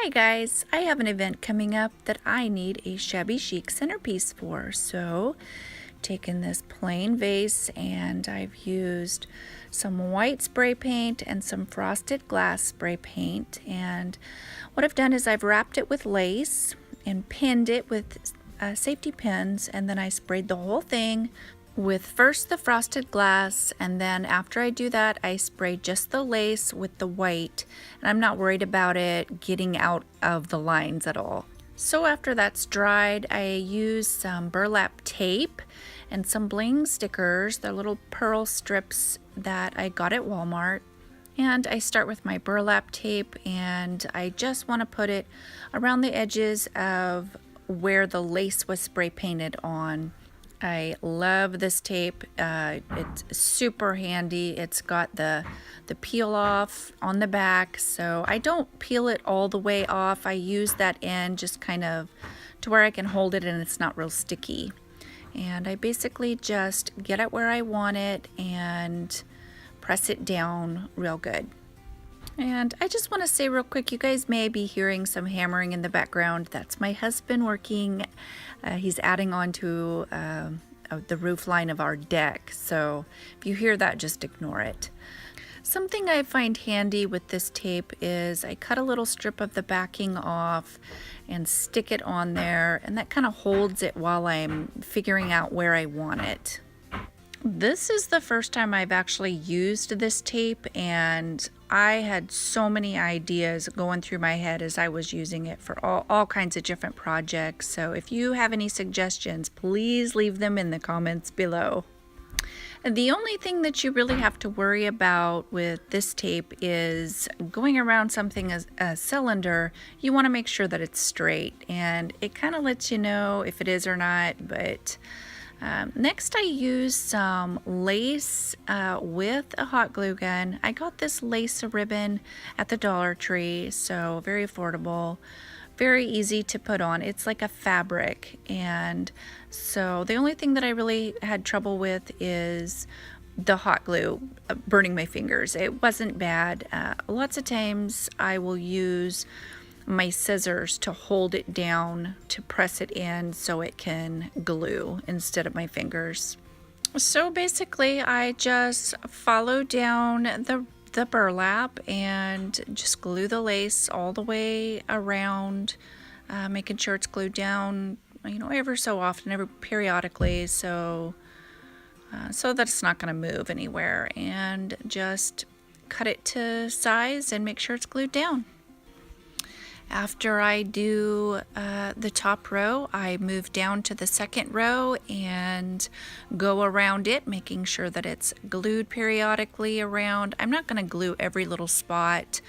Hi guys, I have an event coming up that I need a shabby chic centerpiece for. So, taken this plain vase and I've used some white spray paint and some frosted glass spray paint. And what I've done is I've wrapped it with lace and pinned it with safety pins, and then I sprayed the whole thing with first the frosted glass, and then after I do that I spray just the lace with the white, and I'm not worried about it getting out of the lines at all. So after that's dried, I use some burlap tape and some bling stickers. They're little pearl strips that I got at Walmart. And I start with my burlap tape, and I just want to put it around the edges of where the lace was spray painted on. I love this tape. It's super handy. It's got the peel off on the back, so I don't peel it all the way off. I use that end just kind of to where I can hold it and it's not real sticky. And I basically just get it where I want it and press it down real good. And I just want to say real quick, you guys may be hearing some hammering in the background. That's my husband working. He's adding on to the roof line of our deck. So if you hear that, just ignore it. Something I find handy with this tape is I cut a little strip of the backing off and stick it on there, and that kind of holds it while I'm figuring out where I want it. This is the first time I've actually used this tape, and I had so many ideas going through my head as I was using it for all kinds of different projects. So if you have any suggestions, please leave them in the comments below. The only thing that you really have to worry about with this tape is going around something as a cylinder. You want to make sure that it's straight, and it kind of lets you know if it is or not. But next I use some lace with a hot glue gun. I got this lace ribbon at the Dollar Tree, so very affordable, very easy to put on. It's like a fabric, and so the only thing that I really had trouble with is the hot glue burning my fingers. It wasn't bad. Lots of times I will use my scissors to hold it down to press it in so it can glue instead of my fingers. So basically I just follow down the burlap and just glue the lace all the way around, making sure it's glued down, ever so often, periodically, so that it's not going to move anywhere, and just cut it to size and make sure it's glued down. After I do the top row, I move down to the second row and go around it, making sure that it's glued periodically around. I'm not going to glue every little spot.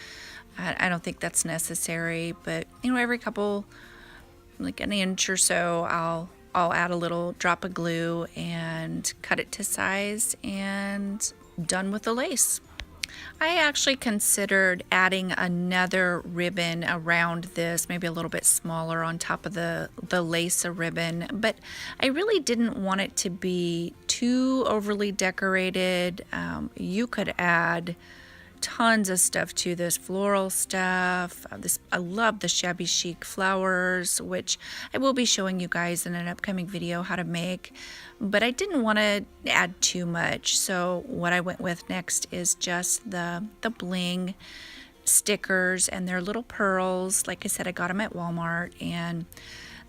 I don't think that's necessary, but every couple, like an inch or so, I'll add a little drop of glue and cut it to size, and done with the lace. I actually considered adding another ribbon around this, maybe a little bit smaller on top of the lace ribbon, but I really didn't want it to be too overly decorated. You could add tons of stuff to this, floral stuff. I love the Shabby Chic flowers, which I will be showing you guys in an upcoming video how to make, but I didn't want to add too much. So what I went with next is just the bling stickers, and they're little pearls. Like I said, I got them at Walmart, and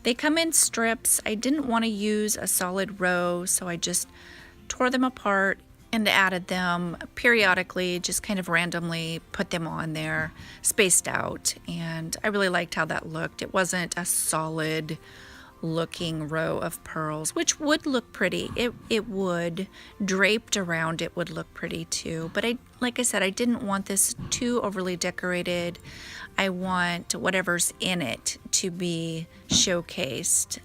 they come in strips. I didn't want to use a solid row, so I just tore them apart and added them periodically, just kind of randomly put them on there, spaced out, and I really liked how that looked. It wasn't a solid looking row of pearls, which would look pretty. It would, draped around it would look pretty too, but like I said, I didn't want this too overly decorated. I want whatever's in it to be showcased.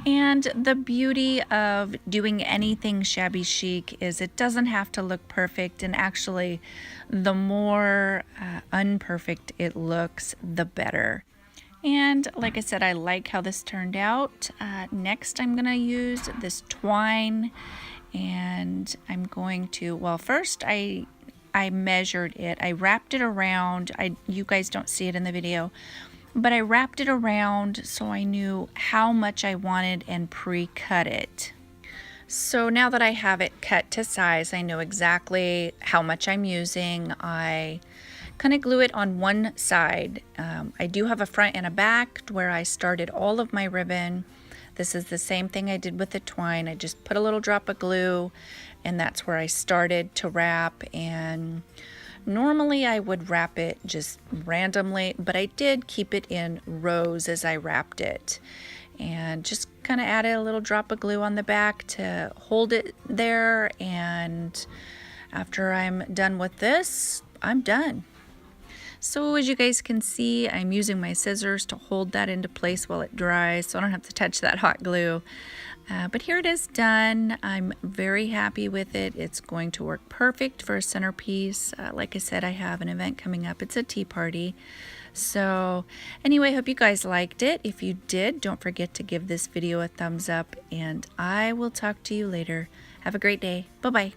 And the beauty of doing anything shabby chic is it doesn't have to look perfect, and actually the more unperfect it looks, the better. And like I said, I like how this turned out. Next I'm going to use this twine, and I'm going to, well, first I I measured it. I wrapped it around. You guys don't see it in the video, but I wrapped it around so I knew how much I wanted and pre-cut it. So now that I have it cut to size, I know exactly how much I'm using. I kind of glue it on one side. I do have a front and a back where I started all of my ribbon. This is the same thing I did with the twine. I just put a little drop of glue, and that's where I started to wrap. And normally I would wrap it just randomly, but I did keep it in rows as I wrapped it. And just kind of added a little drop of glue on the back to hold it there. And after I'm done with this, I'm done. So as you guys can see, I'm using my scissors to hold that into place while it dries so I don't have to touch that hot glue. But here it is done. I'm very happy with it. It's going to work perfect for a centerpiece. Like I said, I have an event coming up. It's a tea party. So anyway, hope you guys liked it. If you did, don't forget to give this video a thumbs up, and I will talk to you later. Have a great day. Bye-bye.